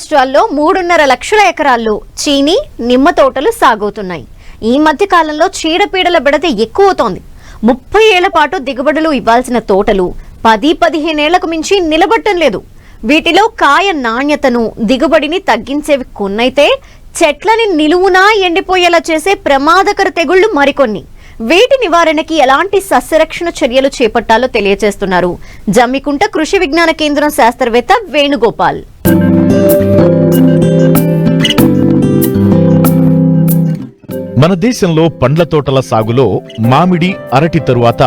రాష్ట్రాల్లో 3.5 లక్షల ఎకరాల్లో చీనీ, నిమ్మ తోటలు సాగుతున్నాయి. ఈ మధ్య కాలంలో చీడపీడల బెడద ఎక్కువవుతోంది. 30 ఏళ్ల పాటు దిగుబడులు ఇవ్వాల్సిన తోటలు 10-15 ఏళ్లకు మించి నిలబట్టం లేదు. వీటిలో కాయ నాణ్యతను, దిగుబడిని తగ్గించేవి కొన్నైతే చెట్లని నిలువునా ఎండిపోయేలా చేసే ప్రమాదకర తెగుళ్లు మరికొన్ని. వీటి నివారణకి ఎలాంటి సస్యరక్షణ చర్యలు చేపట్టాలో తెలియజేస్తున్నారు జమ్మికుంట కృషి విజ్ఞాన కేంద్రం శాస్త్రవేత్త వేణుగోపాల్. మన దేశంలో పండ్ల తోటల సాగులో మామిడి, అరటి తరువాత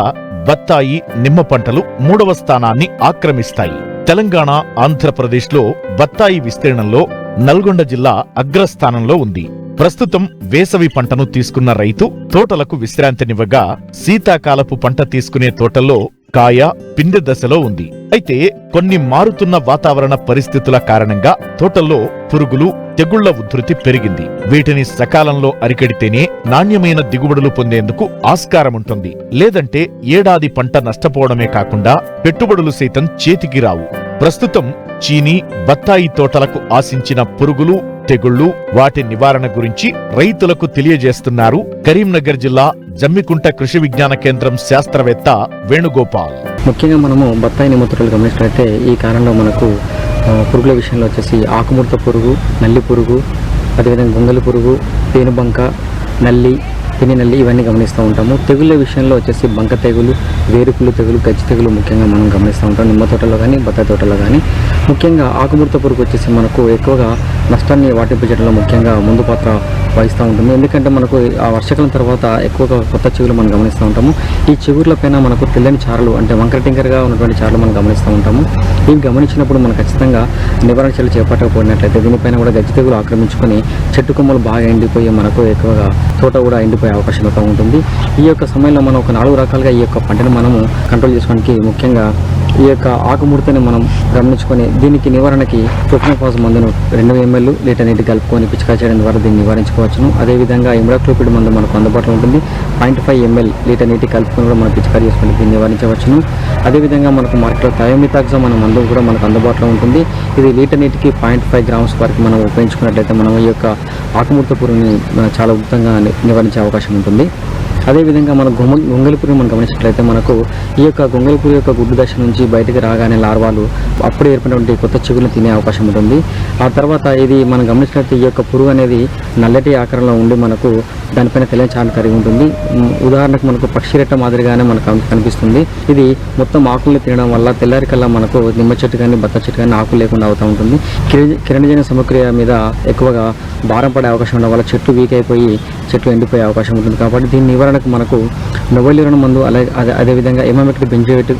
బత్తాయి, నిమ్మ పంటలు 3వ స్థానాన్ని ఆక్రమిస్తాయి. తెలంగాణ, ఆంధ్రప్రదేశ్లో బత్తాయి విస్తీర్ణంలో నల్గొండ జిల్లా అగ్రస్థానంలో ఉంది. ప్రస్తుతం వేసవి పంటను తీసుకున్న రైతు తోటలకు విశ్రాంతినివ్వగా శీతాకాలపు పంట తీసుకునే తోటల్లో కాయ, పిందె దశలో ఉంది. అయితే కొన్ని మారుతున్న వాతావరణ పరిస్థితుల కారణంగా తోటల్లో పురుగులు, తెగుళ్ల ఉధృతి పెరిగింది. వీటిని సకాలంలో అరికడితేనే నాణ్యమైన దిగుబడులు పొందేందుకు ఆస్కారముంటుంది. లేదంటే ఏడాది పంట నష్టపోవడమే కాకుండా పెట్టుబడులు సైతం చేతికి రావు. ప్రస్తుతం చీనీ, బత్తాయి తోటలకు ఆశించిన పురుగులు, తెగుళ్లు, వాటి నివారణ గురించి రైతులకు తెలియజేస్తున్నారు కరీంనగర్ జిల్లా జమ్మికుంట కృషి విజ్ఞాన కేంద్రం శాస్త్రవేత్త వేణుగోపాల్. ముఖ్యంగా మనము బత్తాయి, నిమ్మ తోటలు గమనించినట్లయితే ఈ కాలంలో మనకు పురుగుల విషయంలో వచ్చేసి ఆకుముడత పురుగు, నల్లి పురుగు, అదేవిధంగా గొంగలి పురుగు, పేనుబంక, నల్లి, పిన్ని నల్లి ఇవన్నీ గమనిస్తూ ఉంటాము. తెగుళ్ళ విషయంలో వచ్చేసి బంక తెగులు, వేరుకుళ్ళు తెగులు, గజ్జి తెగులు ముఖ్యంగా మనం గమనిస్తూ ఉంటాం నిమ్మ తోటలో కానీ, బత్తాయి తోటలో కానీ. ముఖ్యంగా ఆకుముడత పురుగు వచ్చేసి మనకు ఎక్కువగా నష్టాన్ని వాటింపజేయడంలో ముఖ్యంగా ముందు పాత్ర వహిస్తూ ఉంటుంది. ఎందుకంటే మనకు ఆ వర్షాకాలం తర్వాత ఎక్కువగా కొత్త చిగురు మనం గమనిస్తూ ఉంటాము. ఈ చిగుర్ల పైన మనకు తెల్లని చారలు, అంటే వంకర టింకరగా ఉన్నటువంటి చారలు మనం గమనిస్తూ ఉంటాము. ఇవి గమనించినప్పుడు మనం ఖచ్చితంగా నివారణ చర్యలు చేపట్టకపోయినట్లయితే దీనిపైన కూడా గజ్జి తెగులు ఆక్రమించుకొని చెట్టు కొమ్మలు బాగా ఎండిపోయి మనకు ఎక్కువగా తోట కూడా ఎండిపోయే అవకాశం అయితే ఉంటుంది. ఈ యొక్క సమయంలో మనం ఒక 4 రకాలుగా ఈ యొక్క పంటను మనము కంట్రోల్ చేసుకోవడానికి ముఖ్యంగా ఈ యొక్క ఆకుముడతని మనం గమనించుకొని దీనికి నివారణకి ప్రొఫెనోఫాస్ మందును 2 ml లీటర్ నీటి కలుపుకొని పిచికారీ చేయడం ద్వారా దీన్ని నివారించుకోవచ్చును. అదేవిధంగా ఇమిడాక్లోపిడ్ మందు మనకు అందుబాటులో ఉంటుంది. 0.5 ml లీటర్ నీటి కలుపుకొని కూడా మనం పిచికారీ చేసుకొని దీన్ని నివారించవచ్చును. అదేవిధంగా మనకు మార్కెట్లో థయోమితాక్సమ్ అనే మందు కూడా మనకు అందుబాటులో ఉంటుంది. ఇది లీటర్ నీటికి 0.5 grams వరకు మనం ఉపయోగించుకున్నట్లయితే మనం ఈ యొక్క ఆకుముడత పురుగుని చాలా ఉచితంగా నివారించే అవకాశం ఉంటుంది. అదేవిధంగా మన గొంగలి పురుగు మనం గమనించినట్లయితే మనకు ఈ యొక్క గొంగలి పురుగు యొక్క గుడ్డు దశ నుంచి బయటకు రాగానే లార్వాలు అప్పుడే ఏర్పడినటువంటి కొత్త చిగురులు తినే అవకాశం ఉంటుంది. ఆ తర్వాత ఇది మనం గమనించినట్లయితే ఈ యొక్క పురుగు అనేది నల్లటి ఆకారంలో ఉండి మనకు దానిపైన తెల్లని చారలు కలిగి ఉంటుంది. ఉదాహరణకు మనకు పక్షి రెట్ట మాదిరిగానే మనకు కనిపిస్తుంది. ఇది మొత్తం ఆకులు తినడం వల్ల తెల్లారి కల్లా మనకు నిమ్మ చెట్టు కానీ, బత్త చెట్టు కానీ ఆకులు లేకుండా అవుతూ ఉంటుంది. కిరణజన్య సమక్రియ మీద ఎక్కువగా భారం పడే అవకాశం ఉండడం వల్ల చెట్టు వీక్ అయిపోయి చెట్లు ఎండిపోయే అవకాశం ఉంటుంది. కాబట్టి దీని నివారణకు మనకు నొవెల్యూరన్ మందు, అదేవిధంగా ఎమామెక్టిన్ బెంజోయేట్,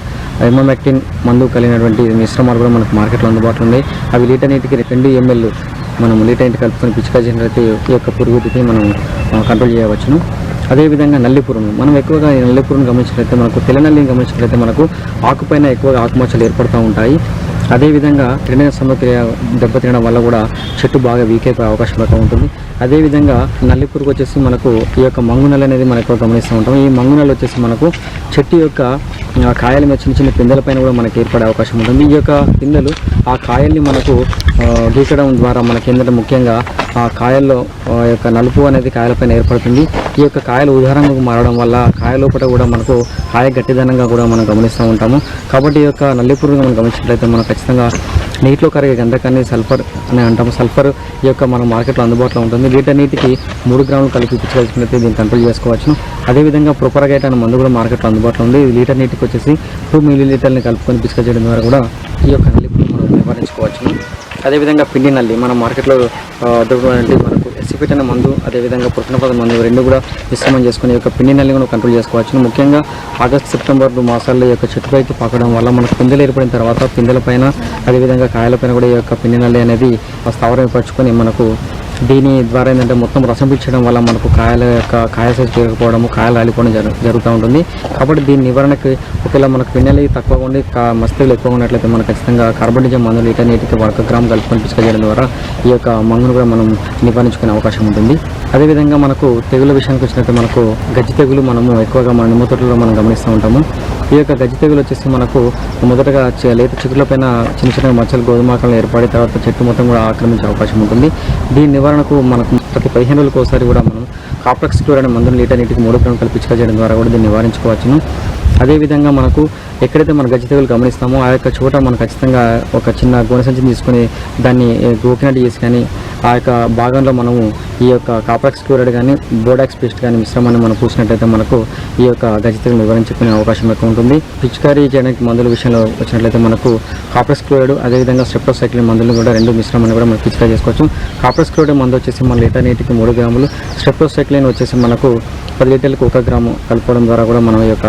ఎమామెక్టిన్ మందు కలిగినటువంటి మిశ్రమాలు కూడా మనకు మార్కెట్లో అందుబాటులో ఉన్నాయి. అవి లీటర్ నీటికి 2 ml మనం లీటర్ నీటి కలుపుకొని పిచికారీ చేసినట్లయితే ఈ యొక్క పురుగుని మనం కంట్రోల్ చేయవచ్చును. అదేవిధంగా నల్లి పురుగును మనం ఎక్కువగా నల్లి పురుగును గమనించినట్లయితే మనకు తెల్ల నల్లిని గమనించినట్లయితే మనకు ఆకుపైన ఎక్కువగా ఆకుమచ్చలు ఏర్పడుతూ ఉంటాయి. అదేవిధంగా కిరణజన్య సమక్రియ దెబ్బతినడం వల్ల కూడా చెట్టు బాగా వీక్ అయిపోయే అవకాశం అయితే ఉంటుంది. అదేవిధంగా నల్లి పురుగు వచ్చేసి మనకు ఈ యొక్క మంగు నల్లి అనేది మనం ఎక్కువ గమనిస్తూ ఉంటాం. ఈ మంగు నల్లి వచ్చేసి మనకు చెట్టు యొక్క కాయల మీద చిన్న చిన్న పిందెల పైన కూడా మనకి ఏర్పడే అవకాశం ఉంటుంది. ఈ యొక్క పిందెలు ఆ కాయల్ని మనకు గీకడం ద్వారా మనకి ఏంటంటే ముఖ్యంగా ఆ కాయల్లో యొక్క నలుపు అనేది కాయలపైన ఏర్పడుతుంది. ఈ యొక్క కాయలు ఉదాహరణకు మారడం వల్ల కాయ లోపల కూడా మనకు కాయ గట్టిదనంగా కూడా మనం గమనిస్తూ ఉంటాము. కాబట్టి ఈ యొక్క నల్లి పురుగు మనం గమనించినట్లయితే మనం ఖచ్చితంగా నీటిలో కరిగే గంధకాన్ని సల్ఫర్ అని అంటాము. సల్ఫర్ ఈ యొక్క మన మార్కెట్లో అందుబాటులో ఉంటుంది. లీటర్ నీటికి 3 గ్రాములు కలిపి పిచ్చినట్లయితే దీన్ని కంట్రోల్ చేసుకోవచ్చును. అదేవిధంగా ప్రొపరగైట్ అనే మందు కూడా మార్కెట్లో అందుబాటులో ఉంది. ఇది లీటర్ నీటికి వచ్చేసి 2 ml కలుపుకొని పిచికారీ చేయడం ద్వారా కూడా ఈ యొక్క నల్లి పురుగు మనం నివారించుకోవచ్చును. అదేవిధంగా పిండి నల్లి మన మార్కెట్లో దొరుకుతుందంటే మనకు ఎసిఫిట్ అనే మందు, అదేవిధంగా ప్రొఫెనోఫాస్ మందు 2 కూడా మిశ్రమం చేసుకుని ఈ యొక్క పిండి నల్లి కూడా కంట్రోల్ చేసుకోవచ్చు. ముఖ్యంగా ఆగస్టు, సెప్టెంబర్ మాసాల్లో ఈ యొక్క చెట్టుపైకి పాకడం వల్ల మనకు పిందెలు ఏర్పడిన తర్వాత పిందెల పైన అదేవిధంగా కాయలపైన కూడా ఈ యొక్క పిండి నల్లి అనేది స్థావరం ఏర్పరచుకొని మనకు దీని ద్వారా ఏంటంటే మొత్తం రసం పీల్చడం వల్ల మనకు కాయ సైజు పెరగకపోవడము, కాయలు రాలిపోవడం జరుగుతూ ఉంటుంది. కాబట్టి దీని నివారణకి ఒకవేళ మనకు పిందెలు తక్కువ ఉండి మస్తీలు ఎక్కువ ఉన్నట్లయితే మనం ఖచ్చితంగా కార్బనిజం మందు లీటర్ నీటికి 1 గ్రామ్ కలుపుకొని పిచికారీ చేయడం ద్వారా ఈ యొక్క మంగును కూడా మనం నివారించుకునే అవకాశం ఉంటుంది. అదేవిధంగా మనకు తెగుల విషయానికి వచ్చినట్టు మనకు గజ్జి తెగులు మనము ఎక్కువగా మన నిమ్మ తోటలో మనం గమనిస్తూ ఉంటాము. ఈ యొక్క గజ్జి తెగులు వచ్చేసి మనకు మొదటగా లేత చిగుళ్ళపైన చిన్న చిన్న మచ్చలు గోధుమాకలను ఏర్పడి తర్వాత చెట్టు మొత్తం కూడా ఆక్రమించే అవకాశం ఉంటుంది. దీని నివారణకు మనకు ప్రతి 15 రోజులకు ఒకసారి కూడా మనం కాప్లెక్స్ క్లోర్ అనే మందును లీటర్ నీటికి 3 గ్రాములు కలిపి పిచికారీ చేయడం ద్వారా కూడా దీన్ని నివారించుకోవచ్చును. అదేవిధంగా మనకు ఎక్కడైతే మన గజ్జి తెగులు గమనిస్తామో ఆ యొక్క చోట మనం ఖచ్చితంగా ఒక చిన్న గోనె సంచిని తీసుకొని దాన్ని గోకినట్టు చేసి కానీ ఆ యొక్క భాగంలో మనము ఈ యొక్క కాప్లెక్స్ క్లోరైడ్ కానీ బోడాక్స్ పేస్ట్ కానీ మిశ్రమాన్ని మనం పూసినట్లయితే మనకు ఈ యొక్క గజ్జి తెగులు నివారించుకునే అవకాశం ఎక్కువ ఉంటుంది. పిచికారీ చేయడానికి మందుల విషయంలో వచ్చినట్లయితే మనకు కాప్లెక్స్ క్లోరైడ్ అదేవిధంగా స్ట్రెప్టోసైక్లిన్ మందులు కూడా 2 మిశ్రమాన్ని కూడా మనం పిచికారీ చేసుకోవచ్చు. కాప్లెక్స్ క్లోరైడ్ మందు వచ్చేసి మన లీటర్ నీటికి 3 గ్రాములు, స్ట్రెప్టోసైక్లిన్ వచ్చేసి మనకు 10 లీటర్లకు 1 గ్రాము కలుపుకోవడం ద్వారా కూడా మనం ఈ యొక్క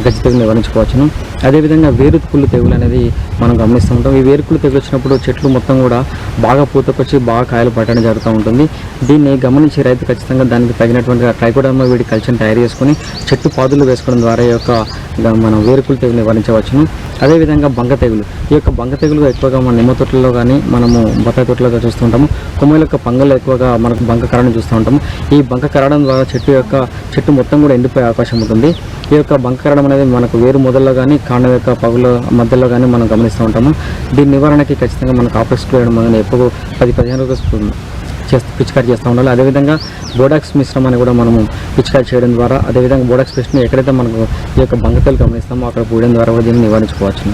గజ్జి తెగులు నివారించుకోవచ్చును. అదేవిధంగా వేరుకుళ్ళు తెగులు అనేది మనం గమనిస్తూ ఉంటాం. ఈ వేరుకుళ్ళు తెగులు వచ్చినప్పుడు చెట్లు మొత్తం కూడా బాగా పూతకొచ్చి బాగా కాయలు పట్టడం జరుగుతూ ఉంటుంది. దీన్ని గమనించి రైతు ఖచ్చితంగా దానికి తగినటువంటి ట్రైకోడర్మా వీడి కల్చర్ని తయారు చేసుకుని చెట్టు పాదులు వేసుకోవడం ద్వారా ఈ యొక్క మనం వేరుకుళ్ళు తెగులు నివారించవచ్చును. అదేవిధంగా బంక తెగులు, ఈ యొక్క బంక తెగులు ఎక్కువగా మన నిమ్మ తోటల్లో కానీ మనము బత్తాయి తోటలో చూస్తూ ఉంటాము. కొమ్మల యొక్క పంగల్లో ఎక్కువగా మనకు బంక కరడం చూస్తూ ఉంటాము. ఈ బంక కరడం ద్వారా చెట్టు మొత్తం కూడా ఎండిపోయే అవకాశం ఉంటుంది. ఈ యొక్క బంక కరడం అనేది మనకు వేరు మొదల్లో కానీ కాండం యొక్క పగుల మధ్యలో కానీ మనం గమనిస్తూ ఉంటాము. దీని నివారణకి ఖచ్చితంగా మనకు కాప్లెక్స్ క్లోరైడ్ మందుని ఎప్పుడు 10-15 రోజులు పిచికారీ చేస్తూ ఉండాలి. అదేవిధంగా బోడాక్స్ మిశ్రమాన్ని కూడా మనము పిచికారీ చేయడం ద్వారా అదేవిధంగా బోడాక్స్ పేస్ట్ని ఎక్కడైతే మనకు ఈ యొక్క బంక తెగులు గమనిస్తామో అక్కడ పూయడం ద్వారా కూడా దీన్ని నివారించుకోవచ్చు.